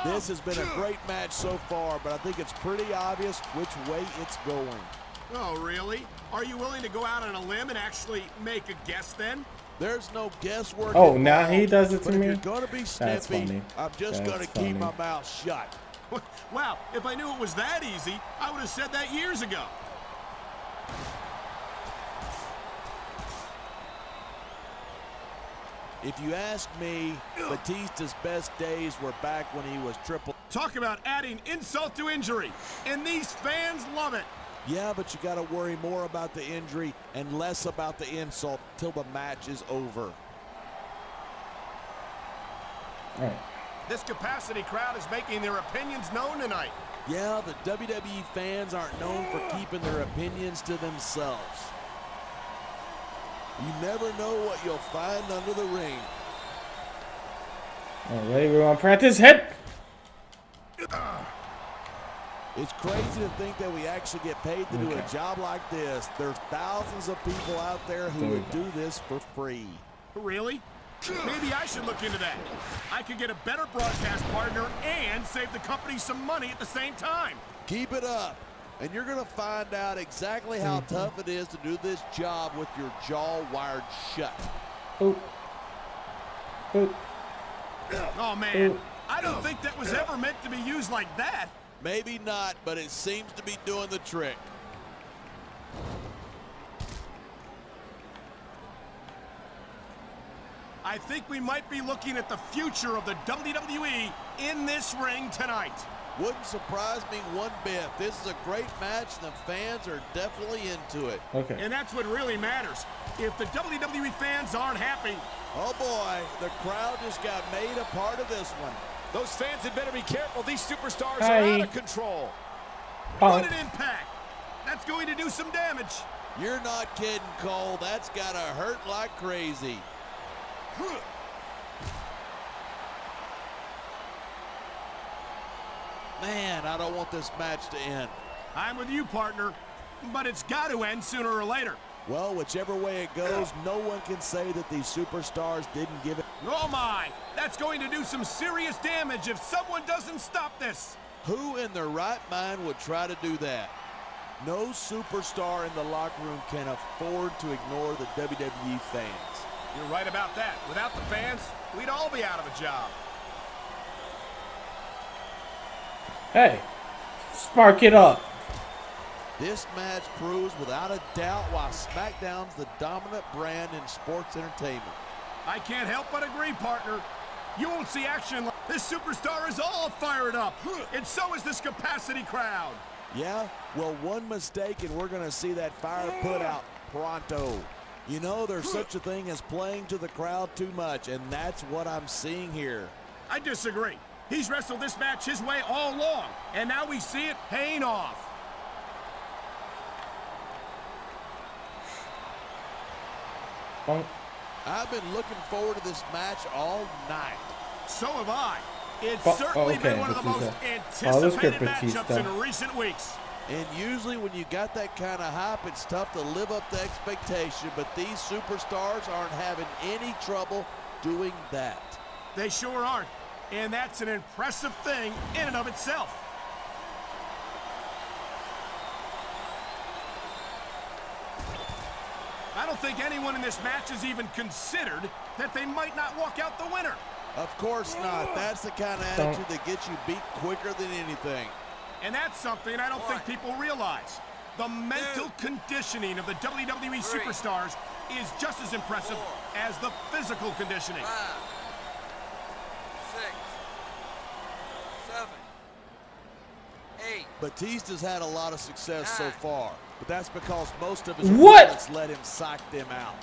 This has been a great match so far, but I think it's pretty obvious which way it's going. Oh, really? Are you willing to go out on a limb and actually make a guess then? There's no guesswork. Oh, now he does it to but me? If you're going to be That's snippy, funny. I'm just going to keep my mouth shut. Wow, if I knew it was that easy, I would have said that years ago. If you ask me, Batista's best days were back when he was triple. Talk about adding insult to injury, and these fans love it. Yeah, but you got to worry more about the injury and less about the insult till the match is over. All right. This capacity crowd is making their opinions known tonight. Yeah, the WWE fans aren't known for keeping their opinions to themselves. You never know what you'll find under the ring. All right, everyone, practice hit. It's crazy to think that we actually get paid to do a job like this. There's thousands of people out there who would do this for free. Really? Maybe I should look into that. I could get a better broadcast partner and save the company some money at the same time. Keep it up, and you're going to find out exactly how tough it is to do this job with your jaw wired shut. Oh. Oh. Oh, man. I don't think that was ever meant to be used like that. Maybe not, but it seems to be doing the trick. I think we might be looking at the future of the WWE in this ring tonight. Wouldn't surprise me one bit. This is a great match, and the fans are definitely into it. Okay. And that's what really matters. If the WWE fans aren't happy... Oh, boy, the crowd just got made a part of this one. Those fans had better be careful. These superstars Hi. are out of control. What an impact. That's going to do some damage. You're not kidding, Cole. That's got to hurt like crazy. Man, I don't want this match to end. I'm with you, partner, but it's got to end sooner or later. Well, whichever way it goes, no one can say that these superstars didn't give it. Oh my, that's going to do some serious damage if someone doesn't stop this. Who in their right mind would try to do that? No superstar in the locker room can afford to ignore the WWE fans. You're right about that. Without the fans, we'd all be out of a job. Hey, spark it up. This match proves without a doubt why SmackDown's the dominant brand in sports entertainment. I can't help but agree, partner. You won't see action like this. Superstar is all fired up, and so is this capacity crowd. Yeah? Well, one mistake and we're going to see that fire put out pronto. You know, there's such a thing as playing to the crowd too much, and that's what I'm seeing here. I disagree. He's wrestled this match his way all along, and now we see it paying off. I've been looking forward to this match all night. So have I. It's certainly been one of the most anticipated matchups in recent weeks. And usually when you got that kind of hype, it's tough to live up to expectation, but these superstars aren't having any trouble doing that. They sure aren't, and that's an impressive thing in and of itself. I don't think anyone in this match has even considered that they might not walk out the winner. Of course not. That's the kind of attitude that gets you beat quicker than anything. And that's something I don't think people realize. The mental conditioning of the WWE superstars is just as impressive as the physical conditioning. 5, 6, 7, 8. Batista's had a lot of success so far, but that's because most of his What? opponents let him psych them out.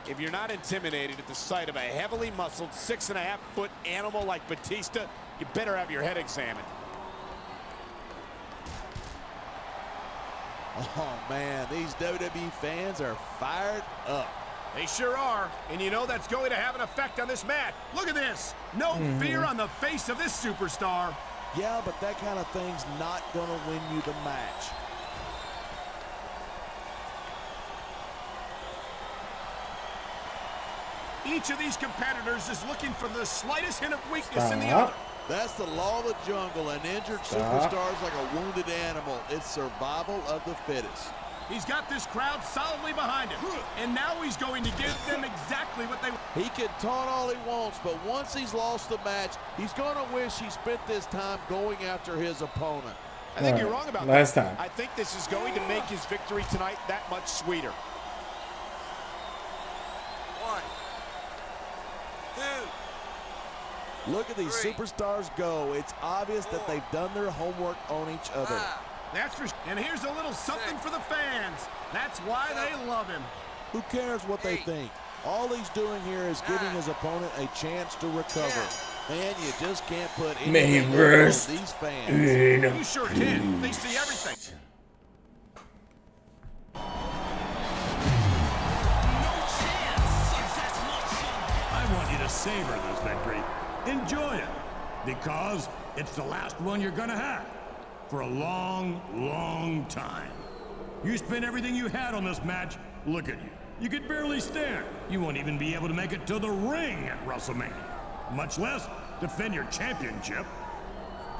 If you're not intimidated at the sight of a heavily muscled 6.5-foot animal like Batista, you better have your head examined. Oh, man, these WWE fans are fired up. They sure are, and you know that's going to have an effect on this match. Look at this. No fear on the face of this superstar. Yeah, but that kind of thing's not going to win you the match. Each of these competitors is looking for the slightest hint of weakness in the other. That's the law of the jungle. An injured superstar is like a wounded animal. It's survival of the fittest. He's got this crowd solidly behind him, and now he's going to give them exactly what they want. He can taunt all he wants, but once he's lost the match, he's going to wish he spent this time going after his opponent. I think you're wrong about Last that. time. I think this is going to make his victory tonight that much sweeter. 1, 2. Look at these superstars go. It's obvious that they've done their homework on each other. That's for sure. And here's a little something for the fans. That's why they love him. Who cares what they think? All he's doing here is giving his opponent a chance to recover. Man, you just can't put anything on these fans. You sure can. They see everything. I want you to savor this victory. Enjoy it, because it's the last one you're gonna have for a long, long time. You spent everything you had on this match. Look at you. You could barely stand. You won't even be able to make it to the ring at WrestleMania, much less defend your championship.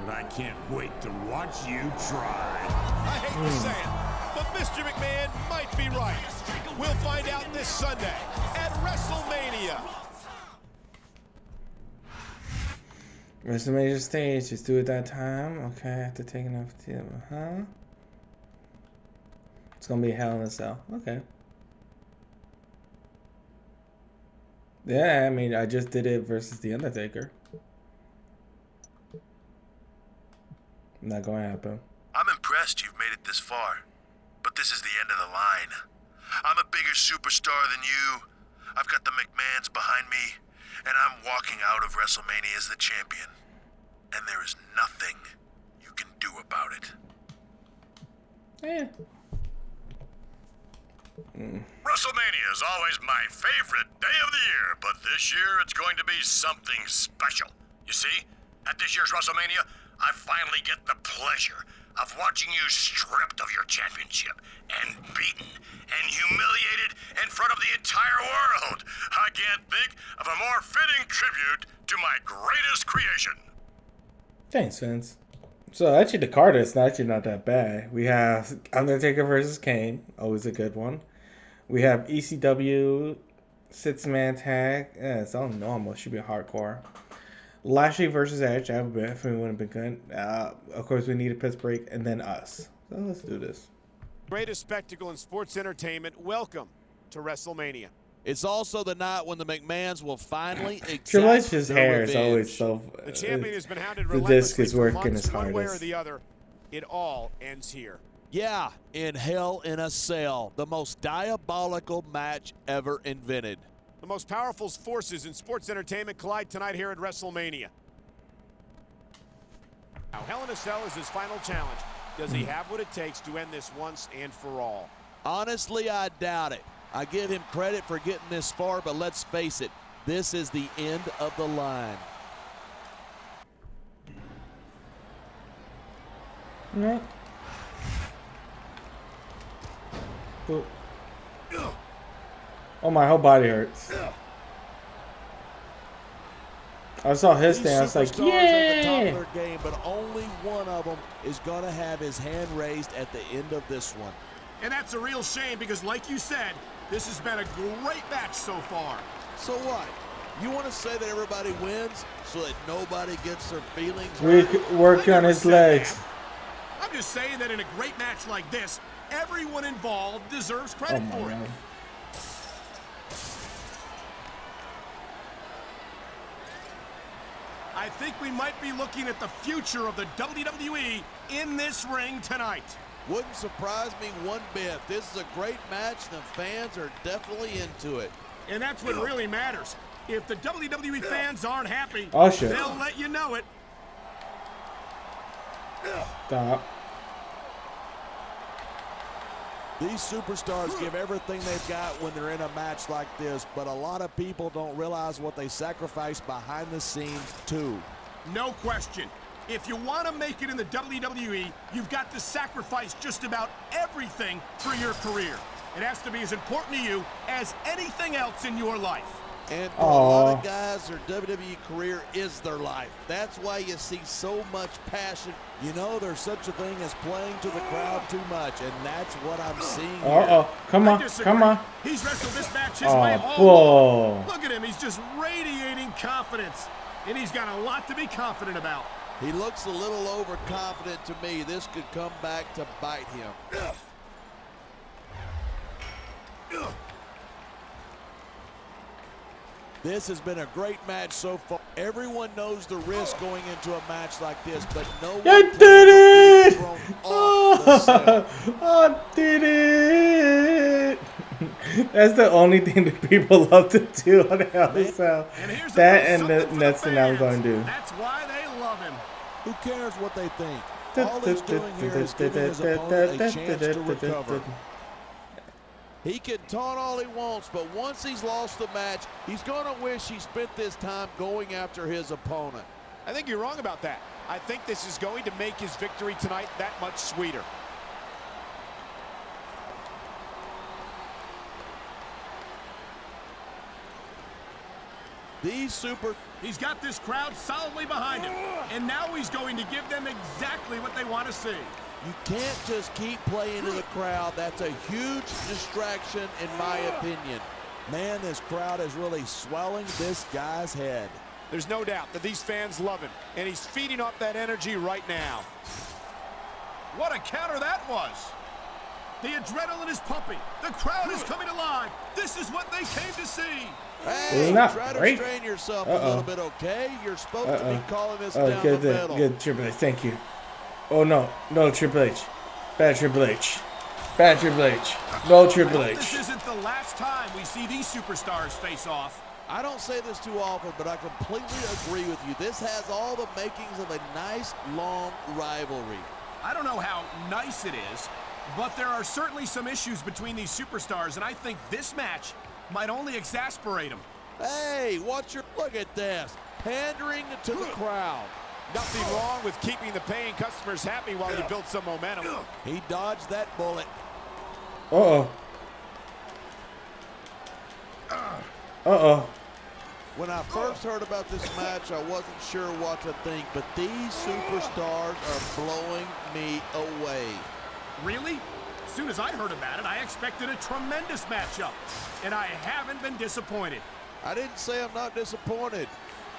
But I can't wait to watch you try. I hate to say it, but Mr. McMahon might be right. We'll find out this Sunday at WrestleMania. WrestleMania stage, just do it that time. Okay, after taking off the It's gonna be Hell in a Cell. Okay. Yeah, I mean, I just did it versus The Undertaker. Not gonna happen. I'm impressed you've made it this far, but this is the end of the line. I'm a bigger superstar than you. I've got the McMahons behind me, and I'm walking out of WrestleMania as the champion. And there is nothing you can do about it. WrestleMania is always my favorite day of the year, but this year it's going to be something special. You see, at this year's WrestleMania, I finally get the pleasure of watching you stripped of your championship and beaten and humiliated in front of the entire world. I can't think of a more fitting tribute to my greatest creation. Thanks, Vince. So actually, the card is actually not that bad. We have Undertaker versus Kane, always a good one. We have ECW 6-man tag. Yeah, it's all normal. Should be hardcore. Lashley versus Edge. That definitely would have been good. Of course, we need a piss break, and then us. So let's do this. Greatest spectacle in sports entertainment. Welcome to WrestleMania. It's also the night when the McMahons will finally exact Triple H's their hair is revenge. always so. The champion has been hounded The disc relentlessly is for working months, his one way or hardest. the other. It all ends here. Yeah, in Hell in a Cell, the most diabolical match ever invented. The most powerful forces in sports entertainment collide tonight here at WrestleMania. Now, Hell in a Cell is his final challenge. Does he have what it takes to end this once and for all? Honestly, I doubt it. I give him credit for getting this far, but let's face it, this is the end of the line. No. Oh, my whole body hurts. I saw his thing. I was like, Superstars at the top yay! of their game, but only one of them is going to have his hand raised at the end of this one. And that's a real shame because, like you said, this has been a great match so far. So what? You want to say that everybody wins so that nobody gets their feelings We hurt? could work on his legs. I'm just saying that in a great match like this, everyone involved deserves Oh credit my for it. God. I think we might be looking at the future of the WWE in this ring tonight. Wouldn't surprise me one bit. This is a great match, and the fans are definitely into it. And that's what really matters. If the WWE fans aren't happy, Oh, shit. they'll let you know it. Stop. These superstars give everything they've got when they're in a match like this, but a lot of people don't realize what they sacrifice behind the scenes, too. No question. If you want to make it in the WWE, you've got to sacrifice just about everything for your career. It has to be as important to you as anything else in your life. And for a lot of guys, their WWE career is their life. That's why you see so much passion. You know, there's such a thing as playing to the crowd too much, and that's what I'm seeing here. Uh-oh. Come on. Come on. He's wrestled this match his way all whoa. along. Look at him. He's just radiating confidence. And he's got a lot to be confident about. He looks a little overconfident to me. This could come back to bite him. This has been a great match so far. Everyone knows the risk going into a match like this, but no one I did it! Oh, I did it! That's the only thing that people love to do on Hell in a Cell. That and that's the I'm going to do. That's why they love him. Who cares what they think? All he's doing here is giving his opponent a chance to recover. He can taunt all he wants, but once he's lost the match, he's going to wish he spent this time going after his opponent. I think you're wrong about that. I think this is going to make his victory tonight that much sweeter. He's got this crowd solidly behind him, and now he's going to give them exactly what they want to see. You can't just keep playing to the crowd. That's a huge distraction, in my opinion. Man, this crowd is really swelling this guy's head. There's no doubt that these fans love him, and he's feeding off that energy right now. What a counter that was. The adrenaline is pumping. The crowd is coming alive. This is what they came to see. Hey, try to restrain yourself a little bit, okay? You're supposed to be calling this down the middle. Good, Triple H. Thank you. Oh, no. No, Triple H. Bad Triple H. Bad Triple H. No, Triple H. This isn't the last time we see these superstars face off. I don't say this too often, but I completely agree with you. This has all the makings of a nice, long rivalry. I don't know how nice it is, but there are certainly some issues between these superstars, and I think this match might only exasperate them. Hey, look at this. Pandering to the crowd. Nothing wrong with keeping the paying customers happy while you build some momentum. He dodged that bullet. Uh-oh. Uh-oh. When I first heard about this match, I wasn't sure what to think, but these superstars are blowing me away. Really? As soon as I heard about it, I expected a tremendous matchup, and I haven't been disappointed. I didn't say I'm not disappointed,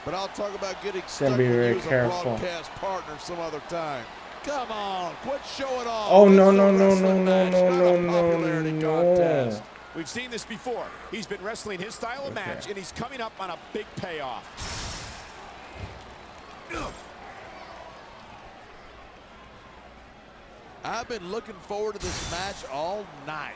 but I'll talk about getting stuck Gotta be with very you as a careful. broadcast partner some other time. Come on, quit showing off. Oh, This no, is a no, no, wrestling no, match, no, not no, a popularity no. contest. We've seen this before. He's been wrestling his style of match, and he's coming up on a big payoff. I've been looking forward to this match all night.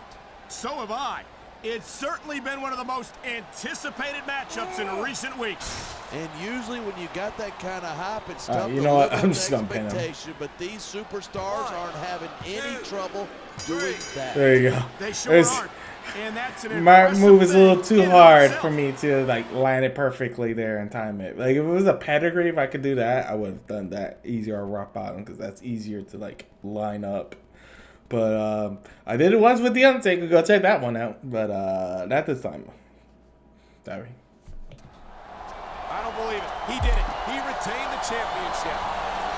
So have I. It's certainly been one of the most anticipated matchups in recent weeks. And usually when you got that kind of hype, it's tough you to know what? live I'm up just to gonna pin him. expectation, but these superstars aren't having any trouble doing that. There you go. They sure aren't. And that's an My impressive move is a little thing too in hard itself. for me to like land it perfectly there and time it. Like if it was a pedigree, if I could do that, I would have done that easier on rock bottom because that's easier to like line up. But I did it once with the Undertaker. Go check that one out. But not this time. Sorry. I don't believe it. He did it. He retained the championship.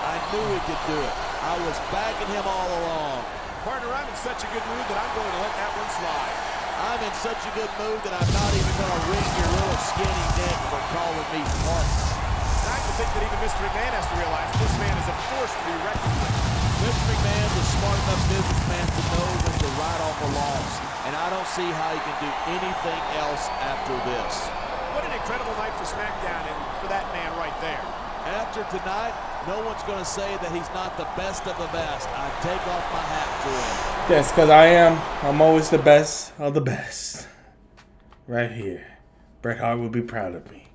I knew he could do it. I was backing him all along. Partner, I'm in such a good mood that I'm going to let that one slide. I'm in such a good mood that I'm not even going to wring your little skinny neck for calling me parts. I have to think that even Mr. McMahon has to realize this man is a force to be reckoned with. Mr. McMahon's a smart enough businessman to know when to write off a loss, and I don't see how he can do anything else after this. What an incredible night for Smackdown and for that man right there. After tonight, no one's going to say that he's not the best of the best. I take off my hat to him. Yes, because I am. I'm always the best of the best. Right here. Bret Hart would be proud of me.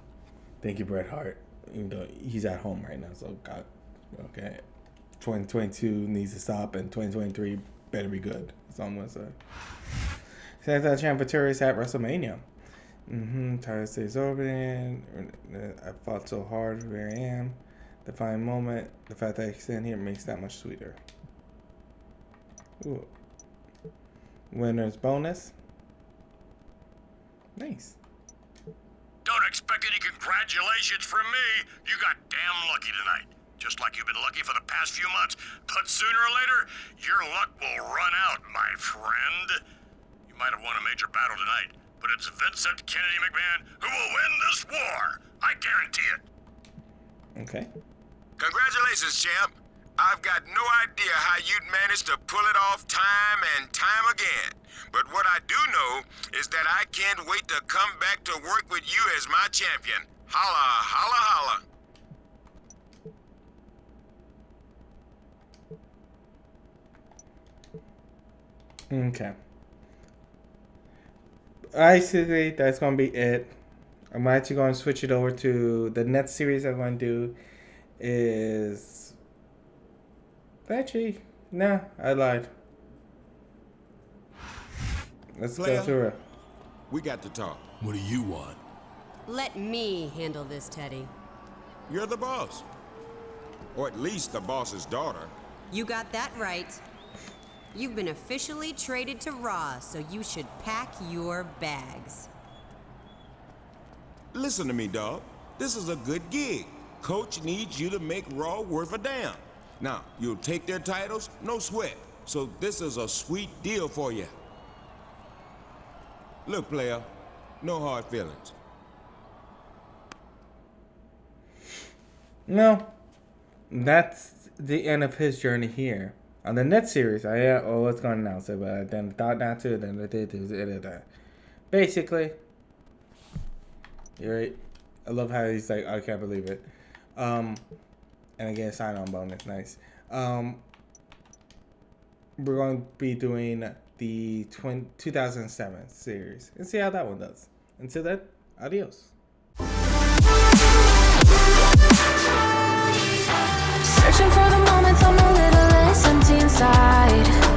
Thank you, Bret Hart. Even though he's at home right now, so God, okay. 2022 needs to stop, and 2023 better be good. That's all I'm gonna say. Santa Champ victorious at WrestleMania. Title stays open. I fought so hard. Here I am. The fine moment. The fact that I stand here makes that much sweeter. Ooh. Winner's bonus. Nice. Don't expect any congratulations from me. You got damn lucky tonight. Just like you've been lucky for the past few months. But sooner or later, your luck will run out, my friend. You might have won a major battle tonight, but it's Vincent Kennedy McMahon who will win this war. I guarantee it. Okay. Congratulations, champ. I've got no idea how you'd manage to pull it off time and time again. But what I do know is that I can't wait to come back to work with you as my champion. Holla, holla, holla. Okay. Basically, that's going to be it. I'm actually going to switch it over to the next series I'm going to do is... Actually, nah, I lied. Let's go through it. We got to talk. What do you want? Let me handle this, Teddy. You're the boss. Or at least the boss's daughter. You got that right. You've been officially traded to Raw, so you should pack your bags. Listen to me, dog. This is a good gig. Coach needs you to make Raw worth a damn. Now, you'll take their titles, no sweat. So this is a sweet deal for you. Look, player, no hard feelings. No, that's the end of his journey here. On the next series, I was going to announce it, but I then thought not to, then I did. Basically, you're right. I love how he's like, I can't believe it. And again, sign-on bonus, nice. We're going to be doing the 2007 series and see how that one does. Until then, adios. Searching for the moments I'm a little less empty inside.